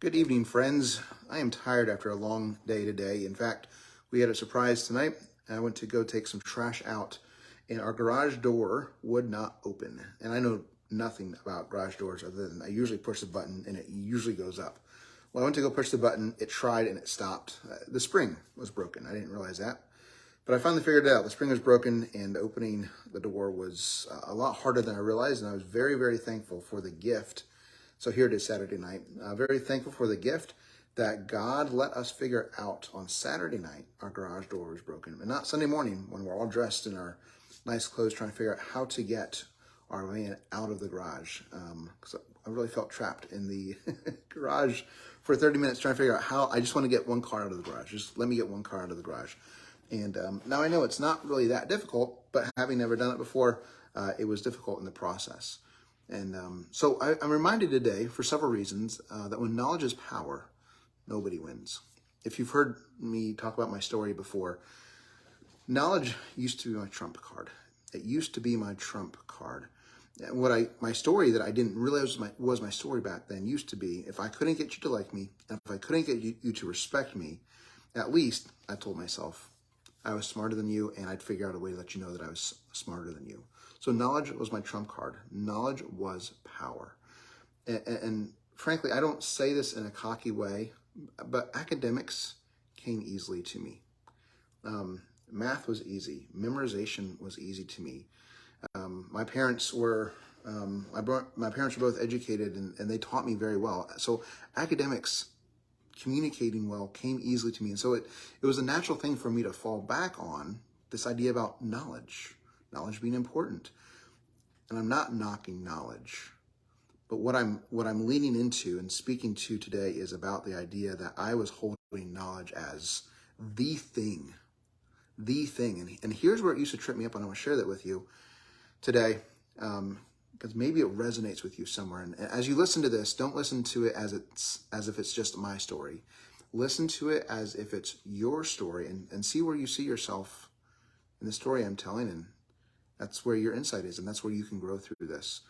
Good evening, friends. I am tired after a long day today. In fact, we had a surprise tonight. I went to go take some trash out, and our garage door would not open. And I know nothing about garage doors other than I usually push the button and it usually goes up. Well, I went to go push the button, it tried and it stopped. The spring was broken. I didn't realize that. But I finally figured it out. The spring was broken and opening the door was a lot harder than I realized. And I was very, very thankful for the gift. So here it is Saturday night. Very thankful for the gift that God let us figure out on Saturday night our garage door was broken. And not Sunday morning when we're all dressed in our nice clothes trying to figure out how to get our van out of the garage. Because I really felt trapped in the garage for 30 minutes trying to figure out how. I just want to get one car out of the garage. Just let me get one car out of the garage. And now I know it's not really that difficult, but having never done it before, it was difficult in the process. And so I'm reminded today, for several reasons, that when knowledge is power, nobody wins. If you've heard me talk about my story before, knowledge used to be my trump card. It used to be my trump card. My story that I didn't realize was my story back then used to be, if I couldn't get you to like me, and if I couldn't get you to respect me, at least I told myself I was smarter than you, and I'd figure out a way to let you know that I was smarter than you. So knowledge was my trump card. Knowledge was power. And frankly, I don't say this in a cocky way, but academics came easily to me. Math was easy. Memorization was easy to me. My parents were both educated, and they taught me very well. So academics, communicating well, came easily to me. And so it was a natural thing for me to fall back on this idea about knowledge being important. And I'm not knocking knowledge, but what I'm leaning into and speaking to today is about the idea that I was holding knowledge as the thing. And here's where it used to trip me up, and I want to share that with you today, because maybe it resonates with you somewhere. And as you listen to this, don't listen to it as if it's just my story. Listen to it as if it's your story, and see where you see yourself in the story I'm telling, and that's where your insight is, and that's where you can grow through this.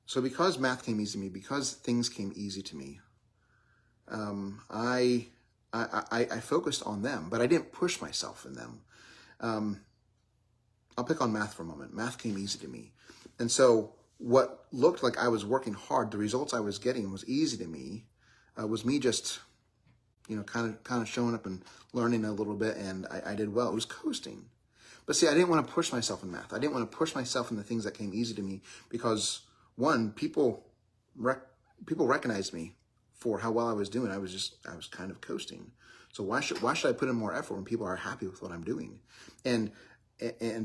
So because math came easy to me, because things came easy to me, I focused on them, but I didn't push myself in them. I'll pick on math for a moment. Math came easy to me. And so what looked like I was working hard, the results I was getting was easy to me, was me just kind of showing up and learning a little bit, and I did well. It was coasting. But see, I didn't want to push myself in math. I didn't want to push myself in the things that came easy to me because, one, people recognized me for how well I was doing. I was kind of coasting. So why should I put in more effort when people are happy with what I'm doing? And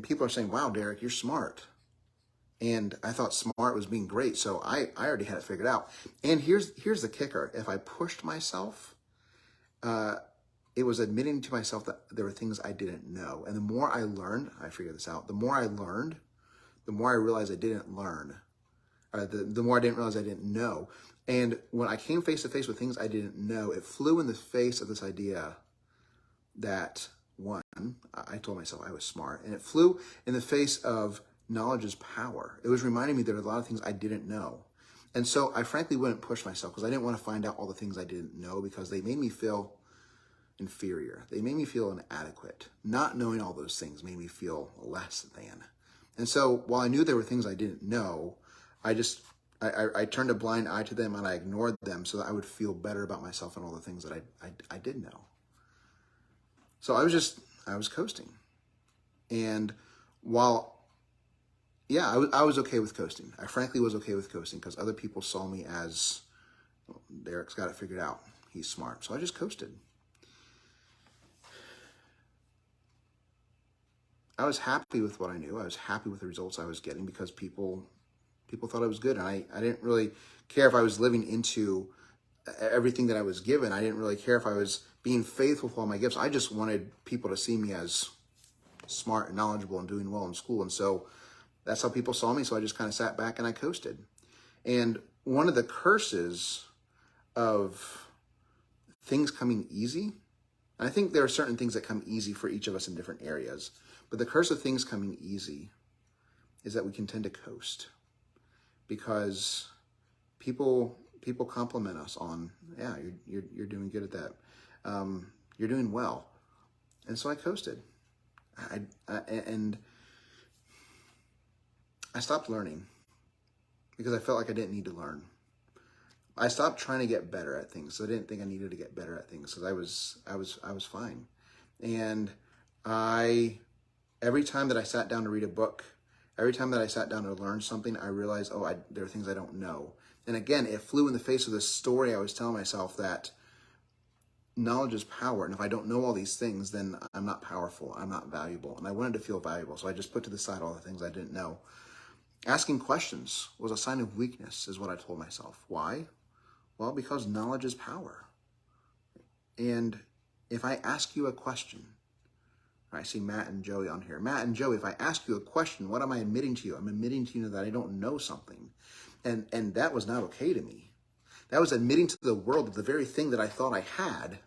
people are saying, "Wow, Derek, you're smart." And I thought smart was being great, so I already had it figured out. And here's the kicker: if I pushed myself, it was admitting to myself that there were things I didn't know. And the more I learned, I figured this out, the more I learned, the more I realized I didn't learn. The more I didn't realize I didn't know. And when I came face to face with things I didn't know, it flew in the face of this idea that, one, I told myself I was smart. And it flew in the face of knowledge is power. It was reminding me there were a lot of things I didn't know. And so I frankly wouldn't push myself because I didn't want to find out all the things I didn't know because they made me feel inferior. They made me feel inadequate. Not knowing all those things made me feel less than. And so while I knew there were things I didn't know, I turned a blind eye to them and I ignored them so that I would feel better about myself and all the things that I did know. So I was coasting. And while, yeah, I was okay with coasting. I frankly was okay with coasting because other people saw me as, well, Derek's got it figured out. He's smart. So I just coasted. I was happy with what I knew. I was happy with the results I was getting because people thought I was good. And I didn't really care if I was living into everything that I was given. I didn't really care if I was being faithful with all my gifts. I just wanted people to see me as smart and knowledgeable and doing well in school. And so that's how people saw me. So I just kind of sat back and I coasted. And one of the curses of things coming easy, and I think there are certain things that come easy for each of us in different areas, but the curse of things coming easy is that we can tend to coast because people compliment us on, yeah, you're doing good at that. You're doing well. And so I coasted. And I stopped learning because I felt like I didn't need to learn. I stopped trying to get better at things. So I didn't think I needed to get better at things because I was fine. And every time that I sat down to read a book, every time that I sat down to learn something, I realized, there are things I don't know. And again, it flew in the face of this story I was telling myself that knowledge is power. And if I don't know all these things, then I'm not powerful. I'm not valuable. And I wanted to feel valuable. So I just put to the side all the things I didn't know. Asking questions was a sign of weakness, is what I told myself. Why? Well, because knowledge is power. And if I ask you a question, I see Matt and Joey on here. Matt and Joey, if I ask you a question, what am I admitting to you? I'm admitting to you that I don't know something. And that was not okay to me. That was admitting to the world that the very thing that I thought I had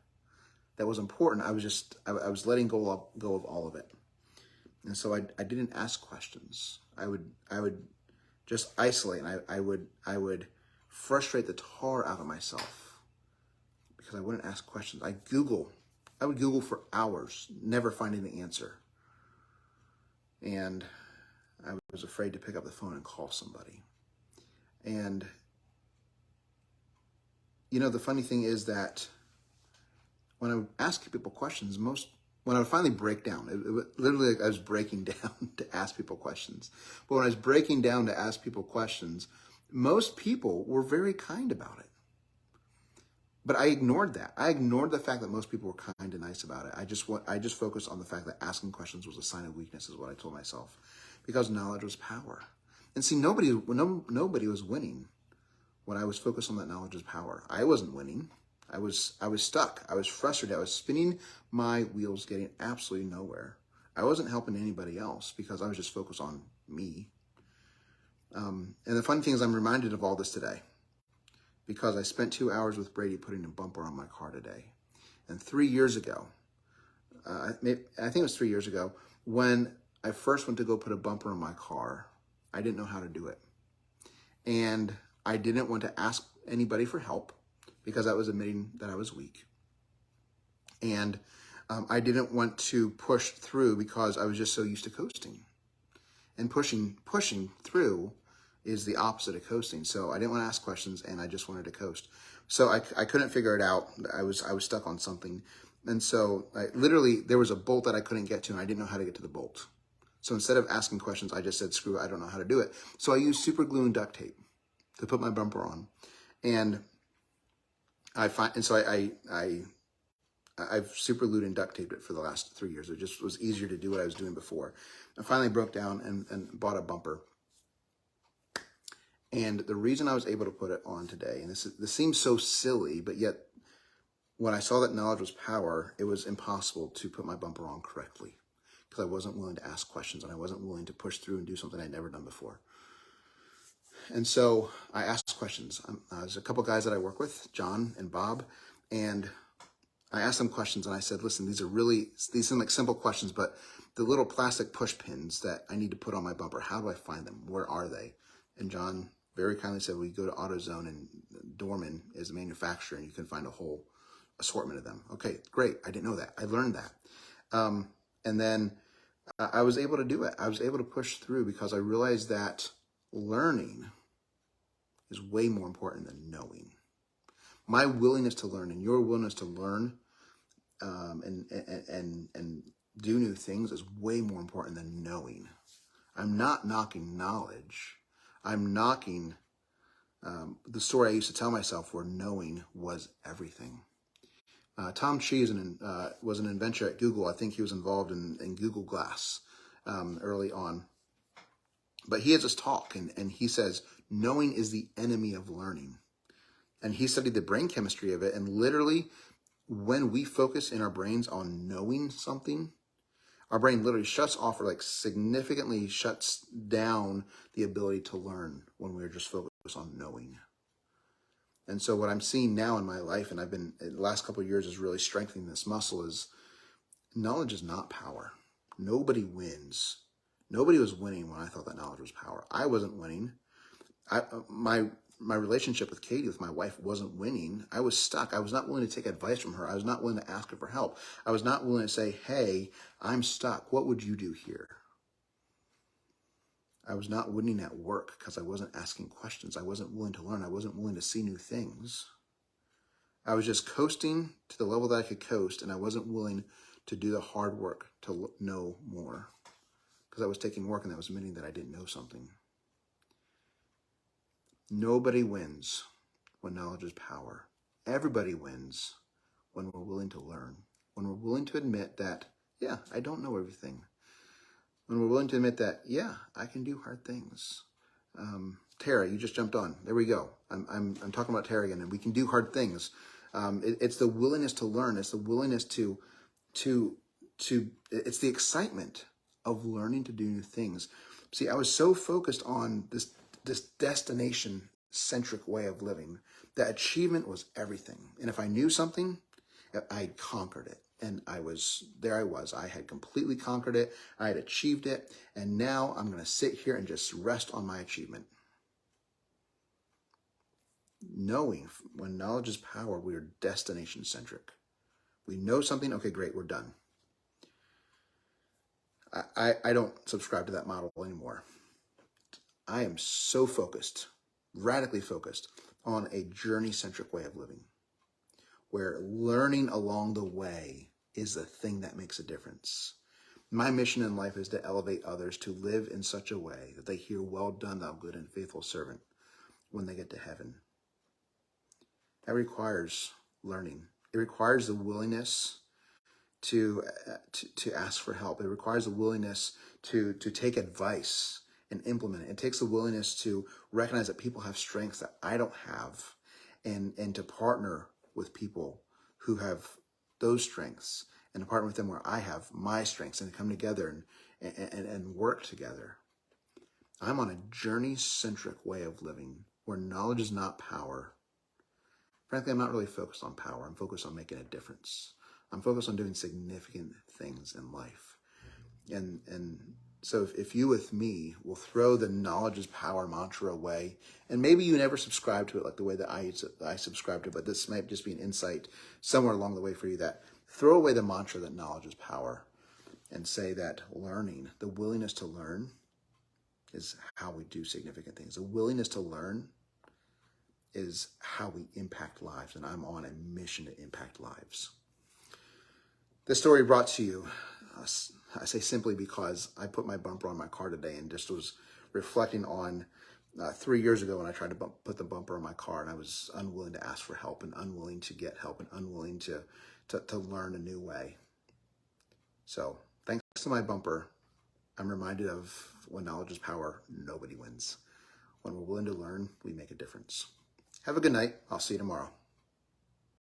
that was important, I was letting go of all of it. And so I didn't ask questions. I would just isolate, and I would frustrate the tar out of myself because I wouldn't ask questions. I would Google for hours, never finding the answer. And I was afraid to pick up the phone and call somebody. And, the funny thing is that when I would ask people questions, when I would finally break down, literally like I was breaking down to ask people questions. But when I was breaking down to ask people questions, most people were very kind about it. But I ignored that. I ignored the fact that most people were kind and nice about it. I just focused on the fact that asking questions was a sign of weakness, is what I told myself, because knowledge was power. And see, nobody was winning when I was focused on that knowledge was power. I wasn't winning. I was stuck. I was frustrated. I was spinning my wheels, getting absolutely nowhere. I wasn't helping anybody else because I was just focused on me. And the funny thing is, I'm reminded of all this today because I spent 2 hours with Brady putting a bumper on my car today. And 3 years ago, I think it was 3 years ago, when I first went to go put a bumper on my car, I didn't know how to do it. And I didn't want to ask anybody for help because that was admitting that I was weak. And I didn't want to push through because I was just so used to coasting. And pushing through is the opposite of coasting. So I didn't want to ask questions, and I just wanted to coast. So I couldn't figure it out. I was stuck on something. And so literally there was a bolt that I couldn't get to, and I didn't know how to get to the bolt. So instead of asking questions, I just said, screw it, I don't know how to do it. So I used super glue and duct tape to put my bumper on. And I've super glued and duct taped it for the last 3 years. It just was easier to do what I was doing before. I finally broke down and bought a bumper. And the reason I was able to put it on today, and this seems so silly, but yet when I saw that knowledge was power, it was impossible to put my bumper on correctly because I wasn't willing to ask questions and I wasn't willing to push through and do something I'd never done before. And so I asked questions. There's a couple guys that I work with, John and Bob, and I asked them questions and I said, listen, these seem like simple questions, but the little plastic push pins that I need to put on my bumper, how do I find them? Where are they? And John very kindly said, we go to AutoZone and Dorman is the manufacturer and you can find a whole assortment of them. Okay, great. I didn't know that. I learned that. And then I was able to do it. I was able to push through because I realized that learning is way more important than knowing. My willingness to learn and your willingness to learn and do new things is way more important than knowing. I'm not knocking knowledge. I'm knocking the story I used to tell myself where knowing was everything. Tom Chi was an inventor at Google. I think he was involved in Google Glass early on. But he has this talk, and he says, knowing is the enemy of learning. And he studied the brain chemistry of it, and literally, when we focus in our brains on knowing something, our brain literally shuts off or significantly shuts down the ability to learn when we're just focused on knowing. And so what I'm seeing now in my life, and I've been, in the last couple of years, is really strengthening this muscle, is knowledge is not power. Nobody wins. Nobody was winning when I thought that knowledge was power. I wasn't winning. My my relationship with Katie, with my wife, wasn't winning. I was stuck. I was not willing to take advice from her. I was not willing to ask her for help. I was not willing to say, hey, I'm stuck. What would you do here? I was not winning at work because I wasn't asking questions. I wasn't willing to learn. I wasn't willing to see new things. I was just coasting to the level that I could coast, and I wasn't willing to do the hard work to know more because I was taking work, and that was admitting that I didn't know something. Nobody wins when knowledge is power. Everybody wins when we're willing to learn, when we're willing to admit that, yeah, I don't know everything. When we're willing to admit that, yeah, I can do hard things. Tara, you just jumped on. There we go. I'm talking about Tara again, and we can do hard things. It's the willingness to learn. It's the willingness to it's the excitement of learning to do new things. See, I was so focused on this destination-centric way of living that achievement was everything. And if I knew something, I conquered it. And I had completely conquered it. I had achieved it. And now I'm going to sit here and just rest on my achievement. Knowing when knowledge is power, we are destination centric. We know something. Okay, great. We're done. I don't subscribe to that model anymore. I am so focused, radically focused on a journey centric way of living, where learning along the way is the thing that makes a difference. My mission in life is to elevate others to live in such a way that they hear, well done, thou good and faithful servant, when they get to heaven. That requires learning. It requires the willingness to ask for help. It requires the willingness to take advice and implement it. It takes the willingness to recognize that people have strengths that I don't have, and to partner with people who have those strengths, and to partner with them where I have my strengths, and to come together and work together. I'm on a journey-centric way of living where knowledge is not power. Frankly, I'm not really focused on power. I'm focused on making a difference. I'm focused on doing significant things in life. And so if you with me will throw the knowledge is power mantra away, and maybe you never subscribe to it like the way that I subscribe to it, but this might just be an insight somewhere along the way for you, that throw away the mantra that knowledge is power and say that learning, the willingness to learn, is how we do significant things. The willingness to learn is how we impact lives, and I'm on a mission to impact lives. This story brought to you, I say simply because I put my bumper on my car today and just was reflecting on 3 years ago when I tried to put the bumper on my car, and I was unwilling to ask for help and unwilling to get help and unwilling to learn a new way. So thanks to my bumper, I'm reminded of when knowledge is power, nobody wins. When we're willing to learn, we make a difference. Have a good night. I'll see you tomorrow.